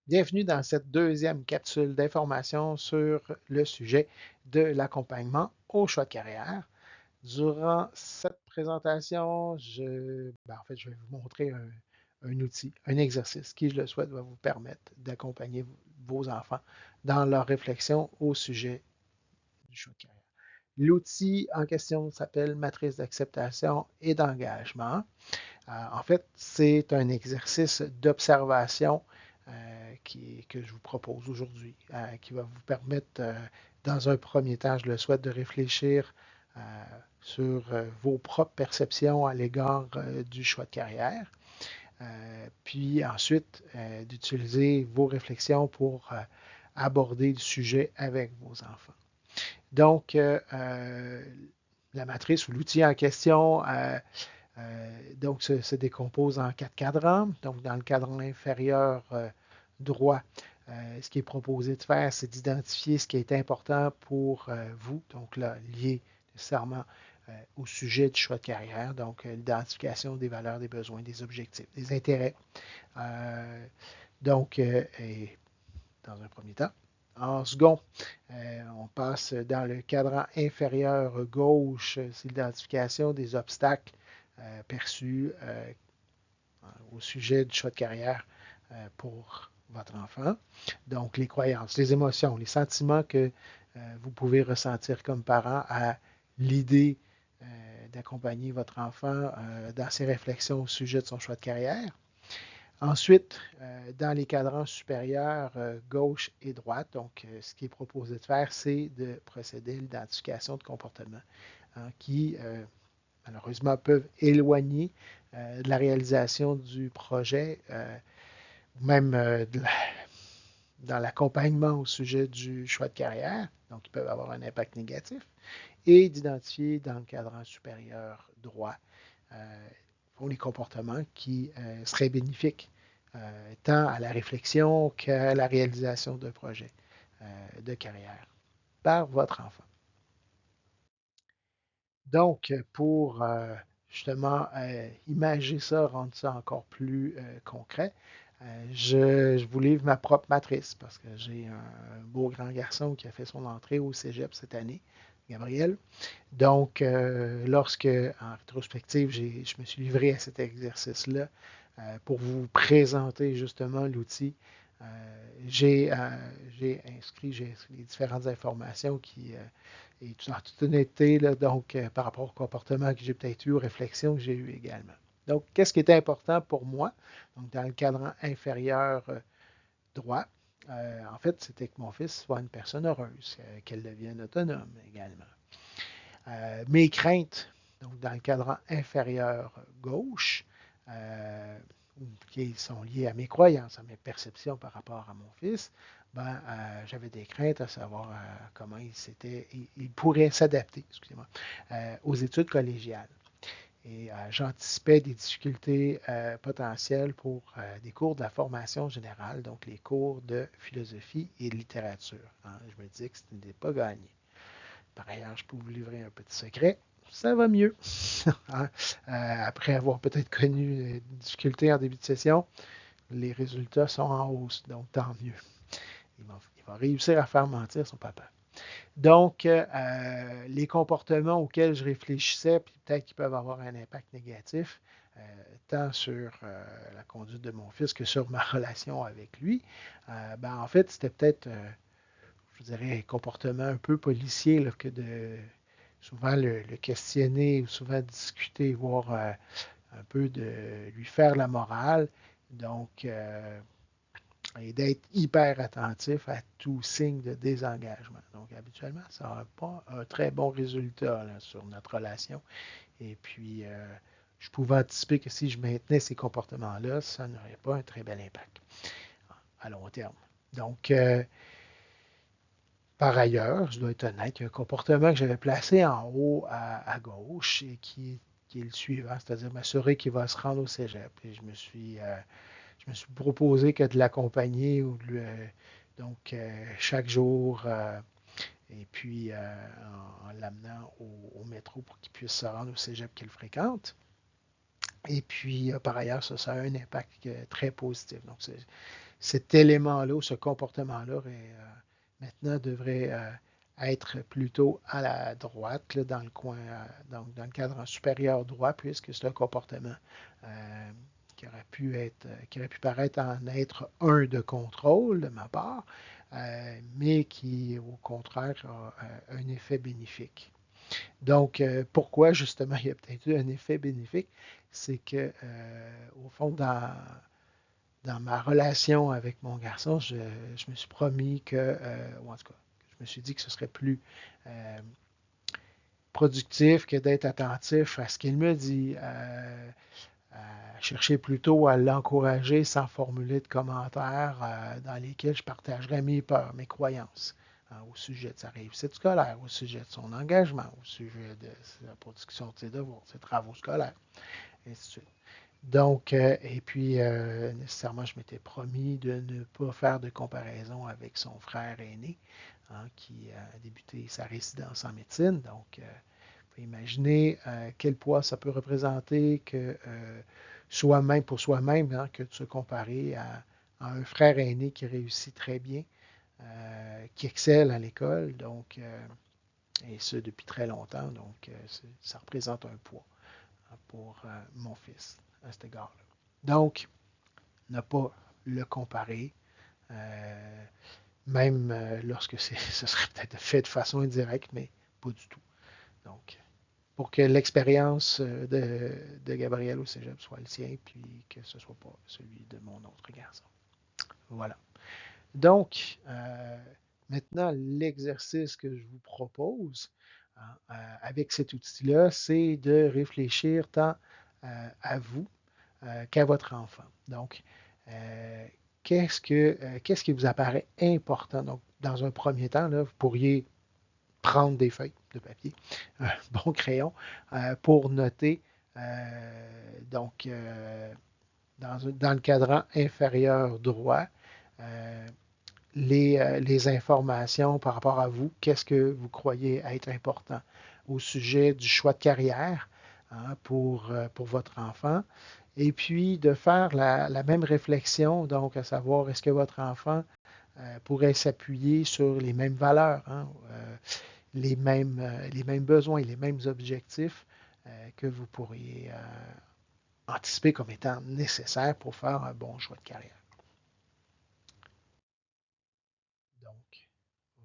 Bienvenue dans cette deuxième capsule d'information sur le sujet de l'accompagnement au choix de carrière. Durant cette présentation, je vais vous montrer un outil, un exercice qui, je le souhaite, va vous permettre d'accompagner vos enfants dans leur réflexion au sujet du choix de carrière. L'outil en question s'appelle Matrice d'acceptation et d'engagement. En fait, c'est un exercice d'observation que je vous propose aujourd'hui, qui va vous permettre, dans un premier temps, je le souhaite, de réfléchir euh, sur vos propres perceptions à l'égard du choix de carrière, puis ensuite d'utiliser vos réflexions pour aborder le sujet avec vos enfants. Donc, la matrice ou l'outil en question donc, se décompose en 4 cadrans. Donc, dans le cadran inférieur droit, ce qui est proposé de faire, c'est d'identifier ce qui est important pour vous. Donc, là, lié nécessairement au sujet du choix de carrière. Donc, l'identification des valeurs, des besoins, des objectifs, des intérêts. Euh, donc, et dans un premier temps. En second, on passe dans le cadran inférieur gauche, c'est l'identification des obstacles perçus au sujet du choix de carrière pour votre enfant. Donc, les croyances, les émotions, les sentiments que vous pouvez ressentir comme parent à l'idée d'accompagner votre enfant dans ses réflexions au sujet de son choix de carrière. Ensuite, dans les cadrans supérieurs gauche et droite, donc ce qui est proposé de faire, c'est de procéder à l'identification de comportements qui, malheureusement, peuvent éloigner de la réalisation du projet, même dans l'accompagnement au sujet du choix de carrière, donc ils peuvent avoir un impact négatif, et d'identifier dans le cadran supérieur droit les comportements qui seraient bénéfiques tant à la réflexion qu'à la réalisation d'un projet de carrière par votre enfant. Donc, pour justement imager ça, rendre ça encore plus concret, je vous livre ma propre matrice parce que j'ai un beau grand garçon qui a fait son entrée au cégep cette année, Gabriel. Donc, lorsque, en rétrospective, je me suis livré à cet exercice-là pour vous présenter justement l'outil, euh, j'ai inscrit les différentes informations et en toute honnêteté, là, donc, par rapport au comportement que j'ai peut-être eu, aux réflexions que j'ai eues également. Donc, qu'est-ce qui était important pour moi? Donc, dans le cadran inférieur droit, en fait, c'était que mon fils soit une personne heureuse, qu'elle devienne autonome également. Mes craintes, donc dans le cadran inférieur gauche, qui sont liées à mes croyances, à mes perceptions par rapport à mon fils, j'avais des craintes à savoir comment il pourrait s'adapter, excusez-moi, aux études collégiales. Et j'anticipais des difficultés potentielles pour des cours de la formation générale, donc les cours de philosophie et de littérature. Hein. Je me disais que ce n'était pas gagné. Par ailleurs, je peux vous livrer un petit secret. Ça va mieux. Hein? Après avoir peut-être connu des difficultés en début de session, les résultats sont en hausse, donc tant mieux. Il va réussir à faire mentir son papa. Donc, les comportements auxquels je réfléchissais, puis peut-être qu'ils peuvent avoir un impact négatif, tant sur la conduite de mon fils que sur ma relation avec lui, en fait, c'était peut-être je dirais, un comportement un peu policier là, que de souvent le questionner, ou souvent discuter, voire un peu de lui faire la morale. Donc, et d'être hyper attentif à tout signe de désengagement. Donc, habituellement, ça n'a pas un très bon résultat là, sur notre relation. Et puis, je pouvais anticiper que si je maintenais ces comportements-là, ça n'aurait pas un très bel impact à long terme. Donc, par ailleurs, je dois être honnête, il y a un comportement que j'avais placé en haut à gauche et qui est le suivant, c'est-à-dire m'assurer qu'il va se rendre au cégep. Et je me suis proposé que de l'accompagner donc chaque jour et puis en l'amenant au métro pour qu'il puisse se rendre au cégep qu'il fréquente. Et puis, par ailleurs, ça a un impact très positif. Donc, cet élément-là, ou ce comportement-là, maintenant devrait être plutôt à la droite, là, dans le coin, donc dans le cadre supérieur droit, puisque c'est un comportement euh, qui aurait pu paraître en être un de contrôle de ma part, mais qui, au contraire, a un effet bénéfique. Donc, pourquoi justement il y a peut-être eu un effet bénéfique? C'est que, au fond, dans ma relation avec mon garçon, je me suis promis que, ou en tout cas, je me suis dit que ce serait plus productif que d'être attentif à ce qu'il me dit, à chercher plutôt à l'encourager sans formuler de commentaires dans lesquels je partagerais mes peurs, mes croyances au sujet de sa réussite scolaire, au sujet de son engagement, au sujet de la production de ses devoirs, ses travaux scolaires, et ainsi de suite. Donc, et puis, nécessairement, je m'étais promis de ne pas faire de comparaison avec son frère aîné, hein, qui a débuté sa résidence en médecine. Donc, vous pouvez imaginer quel poids ça peut représenter que soi-même, pour soi-même, hein, que de se comparer à un frère aîné qui réussit très bien, qui excelle à l'école, donc, et ce depuis très longtemps. Donc, ça représente un poids hein, pour mon fils à cet égard-là. Donc, ne pas le comparer, euh, même lorsque ce serait peut-être fait de façon indirecte, mais pas du tout. Donc, pour que l'expérience de Gabriel au cégep soit le sien, puis que ce ne soit pas celui de mon autre garçon. Voilà. Donc, maintenant, l'exercice que je vous propose hein, avec cet outil-là, c'est de réfléchir tant à vous qu'à votre enfant. Donc, euh, qu'est-ce qui vous apparaît important? Donc, dans un premier temps, là, vous pourriez prendre des feuilles de papier, un bon crayon, pour noter, donc, dans le cadran inférieur droit, euh, les informations par rapport à vous, qu'est-ce que vous croyez être important au sujet du choix de carrière hein, pour votre enfant. Et puis de faire la même réflexion, donc à savoir est-ce que votre enfant pourrait s'appuyer sur les mêmes valeurs, hein, les mêmes besoins, les mêmes objectifs que vous pourriez anticiper comme étant nécessaires pour faire un bon choix de carrière. Donc,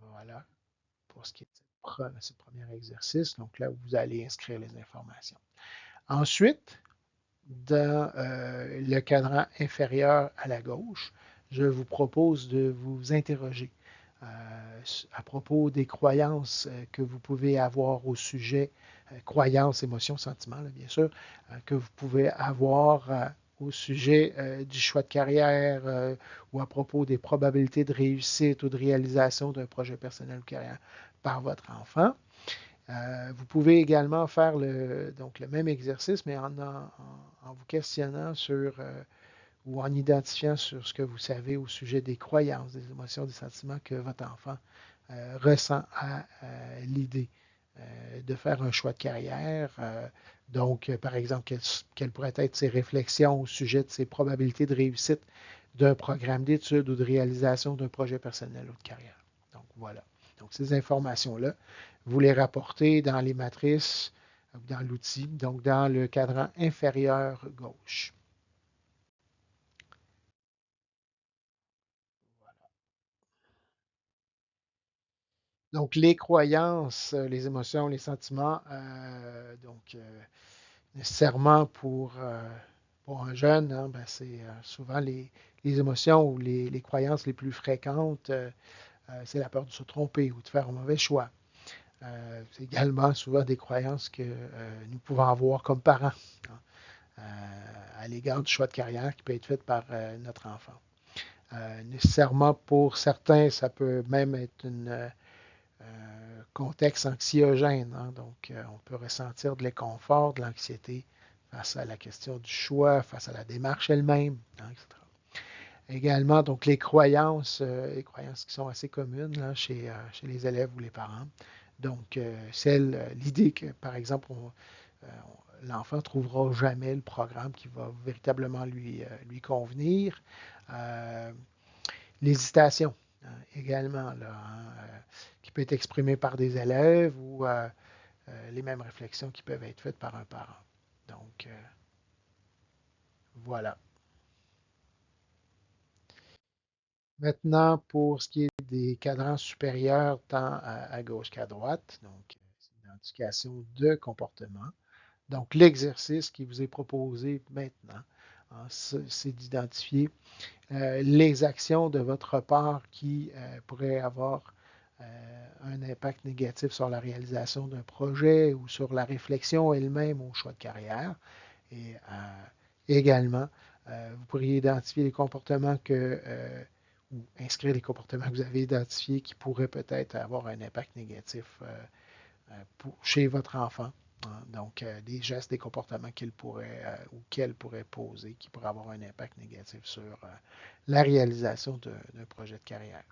voilà pour ce qui est de ce premier exercice. Donc là, vous allez inscrire les informations. Ensuite, dans le cadran inférieur à la gauche, je vous propose de vous interroger à propos des croyances que vous pouvez avoir au sujet, croyances, émotions, sentiments, là, bien sûr, que vous pouvez avoir au sujet du choix de carrière ou à propos des probabilités de réussite ou de réalisation d'un projet personnel ou carrière par votre enfant. Vous pouvez également faire donc le même exercice, mais en vous questionnant sur ou en identifiant sur ce que vous savez au sujet des croyances, des émotions, des sentiments que votre enfant ressent à l'idée de faire un choix de carrière. Donc, par exemple, quelles pourraient être ses réflexions au sujet de ses probabilités de réussite d'un programme d'études ou de réalisation d'un projet personnel ou de carrière. Donc, voilà. Donc, ces informations-là, vous les rapportez dans les matrices, dans l'outil, donc dans le cadran inférieur gauche. Donc, les croyances, les émotions, les sentiments, donc, nécessairement pour un jeune, hein, ben, c'est souvent les émotions ou les croyances les plus fréquentes, c'est la peur de se tromper ou de faire un mauvais choix. C'est également souvent des croyances que nous pouvons avoir comme parents hein, à l'égard du choix de carrière qui peut être fait par notre enfant. Nécessairement pour certains, ça peut même être contexte anxiogène. Hein, donc, on peut ressentir de l'inconfort, de l'anxiété face à la question du choix, face à la démarche elle-même, hein, etc. Également, donc, les croyances qui sont assez communes là, chez les élèves ou les parents. Donc, l'idée que, par exemple, l'enfant ne trouvera jamais le programme qui va véritablement lui convenir. Euh, L'hésitation également, là, qui peut être exprimée par des élèves ou les mêmes réflexions qui peuvent être faites par un parent. Donc, voilà. Maintenant, pour ce qui est des cadrans supérieurs, tant à gauche qu'à droite, donc c'est l'identification de comportement. Donc, l'exercice qui vous est proposé maintenant, hein, c'est d'identifier les actions de votre part qui pourraient avoir un impact négatif sur la réalisation d'un projet ou sur la réflexion elle-même au choix de carrière. Et également, vous pourriez identifier les comportements ou inscrire les comportements que vous avez identifiés qui pourraient peut-être avoir un impact négatif chez votre enfant. Hein. Donc, des gestes, des comportements qu'il pourrait ou qu'elle pourrait poser qui pourraient avoir un impact négatif sur la réalisation d'un projet de carrière.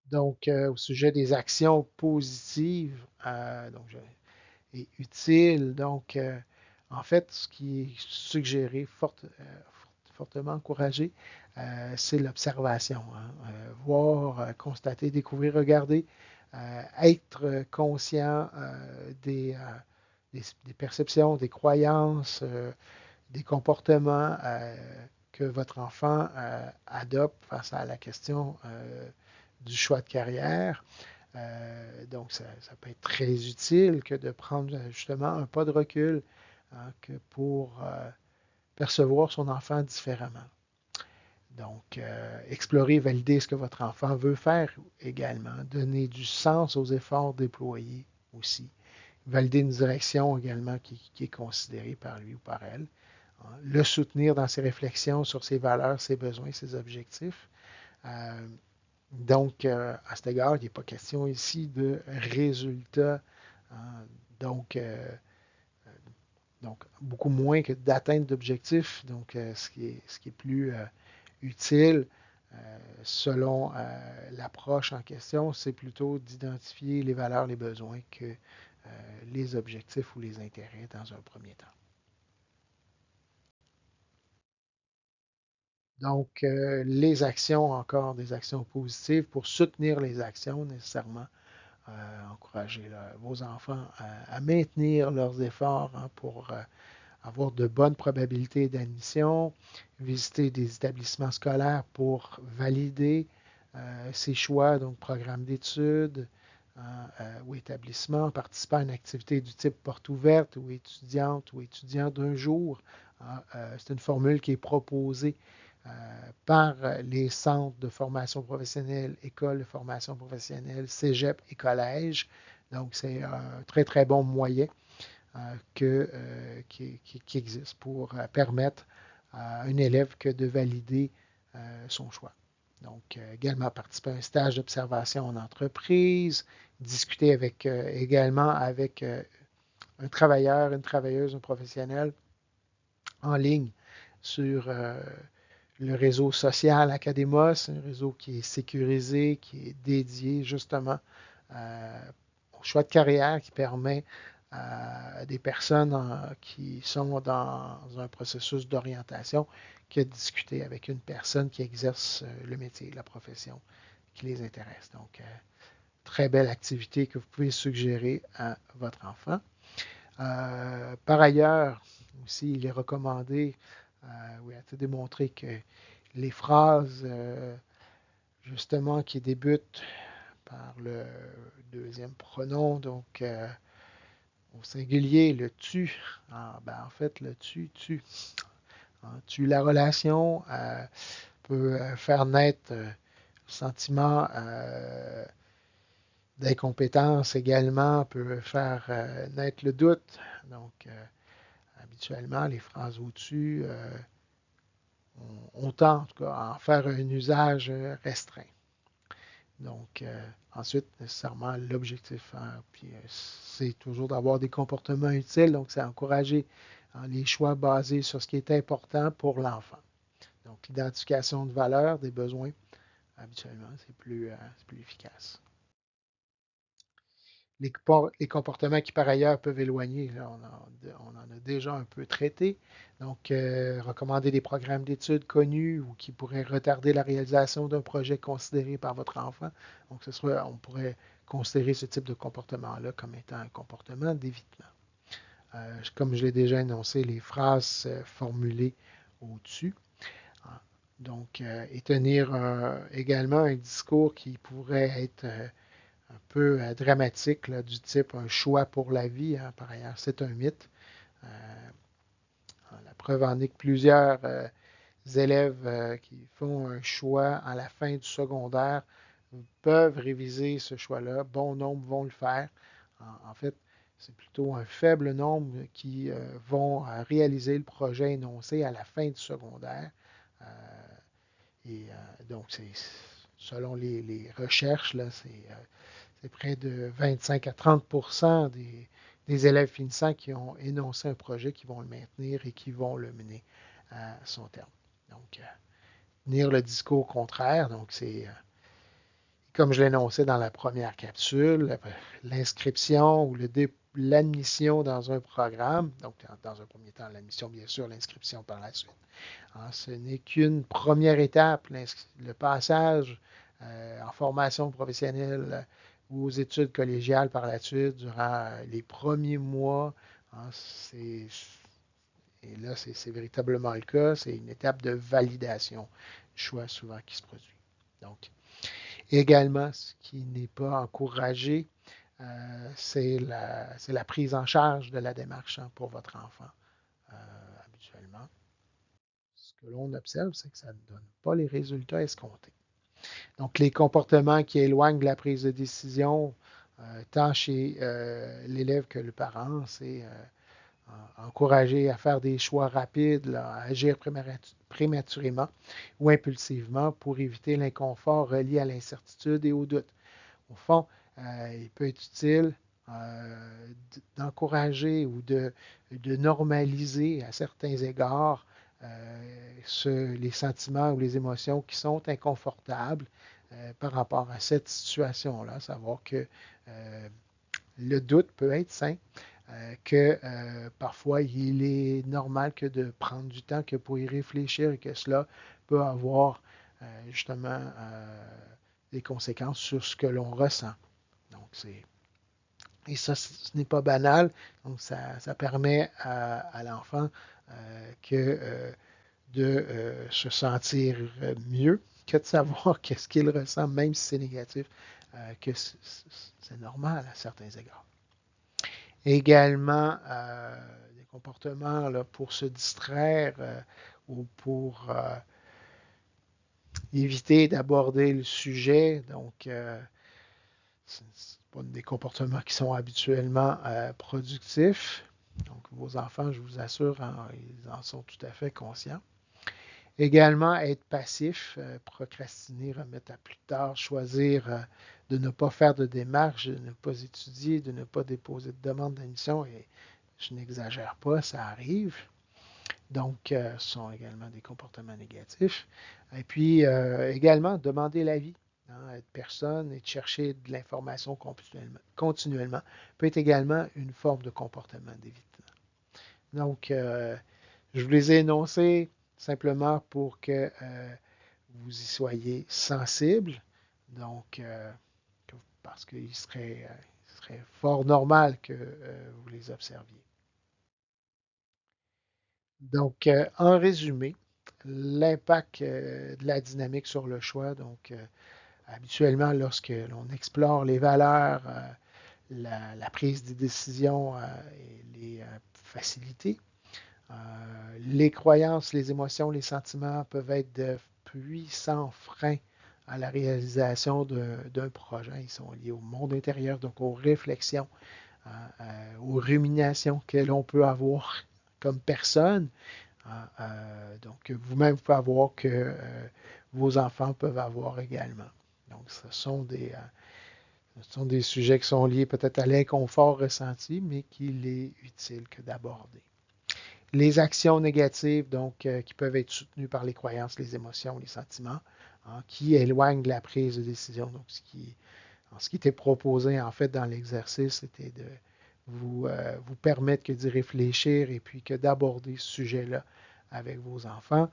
Donc, au sujet des actions positives, et utiles, donc, en fait, ce qui est suggéré, fortement encouragé, c'est l'observation. Hein. Voir, constater, découvrir, regarder, être conscient des perceptions, des croyances, des comportements que votre enfant adopte face à la question du choix de carrière. Donc, ça peut être très utile que de prendre justement un pas de recul hein, pour percevoir son enfant différemment. Donc, explorer, valider ce que votre enfant veut faire également, donner du sens aux efforts déployés aussi, valider une direction également qui est considérée par lui ou par elle, hein, le soutenir dans ses réflexions sur ses valeurs, ses besoins, ses objectifs. Donc, à cet égard, il n'est pas question ici de résultats, hein, donc, donc, beaucoup moins que d'atteinte d'objectifs. Donc, ce qui est plus utile, selon l'approche en question, c'est plutôt d'identifier les valeurs, les besoins que les objectifs ou les intérêts dans un premier temps. Donc, les actions, encore des actions positives pour soutenir les actions nécessairement. Encourager vos enfants à maintenir leurs efforts hein, pour avoir de bonnes probabilités d'admission, visiter des établissements scolaires pour valider ses choix, donc programme d'études ou établissement, participer à une activité du type porte ouverte ou étudiante ou étudiant d'un jour. Hein, c'est une formule qui est proposée par les centres de formation professionnelle, écoles de formation professionnelle, cégep et collège. Donc, c'est un très, très bon moyen qui existe pour permettre à un élève que de valider son choix. Donc, également participer à un stage d'observation en entreprise, discuter également avec un travailleur, une travailleuse, un professionnel en ligne sur le réseau social Academos, un réseau qui est sécurisé, qui est dédié justement au choix de carrière, qui permet à des personnes qui sont dans un processus d'orientation que de discuter avec une personne qui exerce le métier, la profession qui les intéresse. Donc, très belle activité que vous pouvez suggérer à votre enfant. Par ailleurs, aussi, il est recommandé, oui, à démontrer que les phrases, justement, qui débutent par le deuxième pronom, donc au singulier, le tu, en fait, le tu. Tu, la relation peut faire naître le sentiment d'incompétence également, peut faire naître le doute. Donc, habituellement, les phrases au-dessus, on tend en tout cas à en faire un usage restreint. Donc, ensuite, nécessairement, l'objectif, hein, puis c'est toujours d'avoir des comportements utiles, donc c'est encourager hein, les choix basés sur ce qui est important pour l'enfant. Donc, l'identification de valeurs, des besoins, habituellement, c'est plus efficace. les comportements qui, par ailleurs, peuvent éloigner, là, on en a déjà un peu traité. Donc, recommander des programmes d'études connus ou qui pourraient retarder la réalisation d'un projet considéré par votre enfant. Donc, on pourrait considérer ce type de comportement-là comme étant un comportement d'évitement. Comme je l'ai déjà énoncé, les phrases formulées au-dessus. Donc, et tenir également un discours qui pourrait être un peu dramatique, là, du type un choix pour la vie. Hein, par ailleurs, c'est un mythe. Euh, la preuve en est que plusieurs élèves qui font un choix à la fin du secondaire peuvent réviser ce choix-là. Bon nombre vont le faire. En fait, c'est plutôt un faible nombre qui vont réaliser le projet énoncé à la fin du secondaire. Euh, donc, selon les recherches, là, c'est près de 25 à 30 des élèves finissants qui ont énoncé un projet, qui vont le maintenir et qui vont le mener à son terme. Donc, tenir le discours contraire, donc c'est comme je l'énonçais dans la première capsule, l'inscription ou l'admission dans un programme, donc dans un premier temps l'admission, bien sûr, l'inscription par la suite. Hein, ce n'est qu'une première étape, le passage en formation professionnelle ou aux études collégiales par la suite durant les premiers mois. Hein, et là, c'est véritablement le cas. C'est une étape de validation du choix souvent qui se produit. Donc, également, ce qui n'est pas encouragé, c'est la prise en charge de la démarche, hein, pour votre enfant, habituellement. Ce que l'on observe, c'est que ça ne donne pas les résultats escomptés. Donc, les comportements qui éloignent de la prise de décision, tant chez l'élève que le parent, c'est encourager à faire des choix rapides, là, à agir prématurément ou impulsivement pour éviter l'inconfort relié à l'incertitude et au doute. Au fond, il peut être utile d'encourager ou de normaliser à certains égards les sentiments ou les émotions qui sont inconfortables par rapport à cette situation-là, savoir que le doute peut être sain, que parfois il est normal que de prendre du temps que pour y réfléchir et que cela peut avoir justement des conséquences sur ce que l'on ressent. Donc, et ça, ce n'est pas banal. Donc, ça permet à l'enfant de se sentir mieux que de savoir qu'est-ce qu'il ressent, même si c'est négatif, que c'est normal à certains égards. Également, des comportements là, pour se distraire ou pour éviter d'aborder le sujet. Donc, ce pas des comportements qui sont habituellement productifs. Donc, vos enfants, je vous assure, hein, ils en sont tout à fait conscients. Également, être passif, procrastiner, remettre à plus tard, choisir de ne pas faire de démarche, de ne pas étudier, de ne pas déposer de demande d'admission. Et je n'exagère pas, ça arrive. Donc, ce sont également des comportements négatifs. Et puis, également, demander l'avis, hein, être personne et de chercher de l'information continuellement peut être également une forme de comportement d'évitement. Donc, je vous les ai énoncés simplement pour que vous y soyez sensibles. Donc, parce qu'il serait fort normal que vous les observiez. Donc, en résumé, l'impact de la dynamique sur le choix. Donc, habituellement, lorsque l'on explore les valeurs, la prise des décisions et les facilités, les croyances, les émotions, les sentiments peuvent être de puissants freins à la réalisation d'un projet. Ils sont liés au monde intérieur, donc aux réflexions, aux ruminations que l'on peut avoir comme personne. Donc, vous-même, vous pouvez avoir que vos enfants peuvent avoir également. Donc, ce sont des sujets qui sont liés peut-être à l'inconfort ressenti, mais qu'il est utile que d'aborder. Les actions négatives, donc, qui peuvent être soutenues par les croyances, les émotions, les sentiments, hein, qui éloignent de la prise de décision, donc ce qui Alors, ce qui était proposé en fait dans l'exercice, c'était de vous permettre que d'y réfléchir et puis que d'aborder ce sujet-là avec vos enfants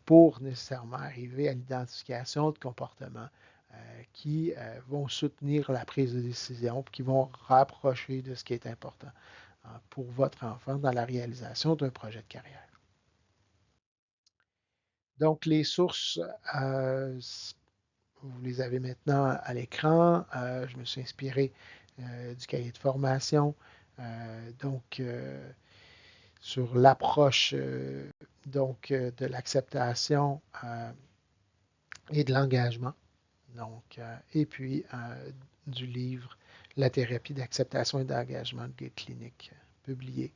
pour nécessairement arriver à l'identification de comportements qui vont soutenir la prise de décision, qui vont rapprocher de ce qui est important pour votre enfant dans la réalisation d'un projet de carrière. Donc, les sources, vous les avez maintenant à l'écran. Je me suis inspiré du cahier de formation. Donc, sur l'approche de l'acceptation et de l'engagement. Donc, et puis du livre La thérapie d'acceptation et d'engagement de guide clinique, publié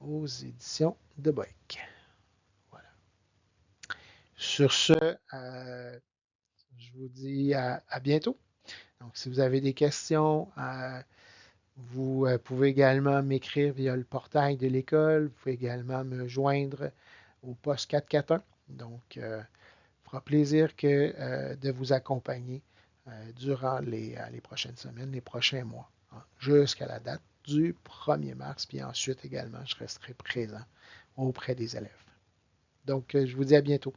aux éditions de Boeck. Voilà. Sur ce, je vous dis à bientôt. Donc, si vous avez des questions, vous pouvez également m'écrire via le portail de l'école. Vous pouvez également me joindre au poste 441. Donc, fera plaisir de vous accompagner durant les prochaines semaines, les prochains mois, hein, jusqu'à la date du 1er mars. Puis ensuite également, je resterai présent auprès des élèves. Donc, je vous dis à bientôt.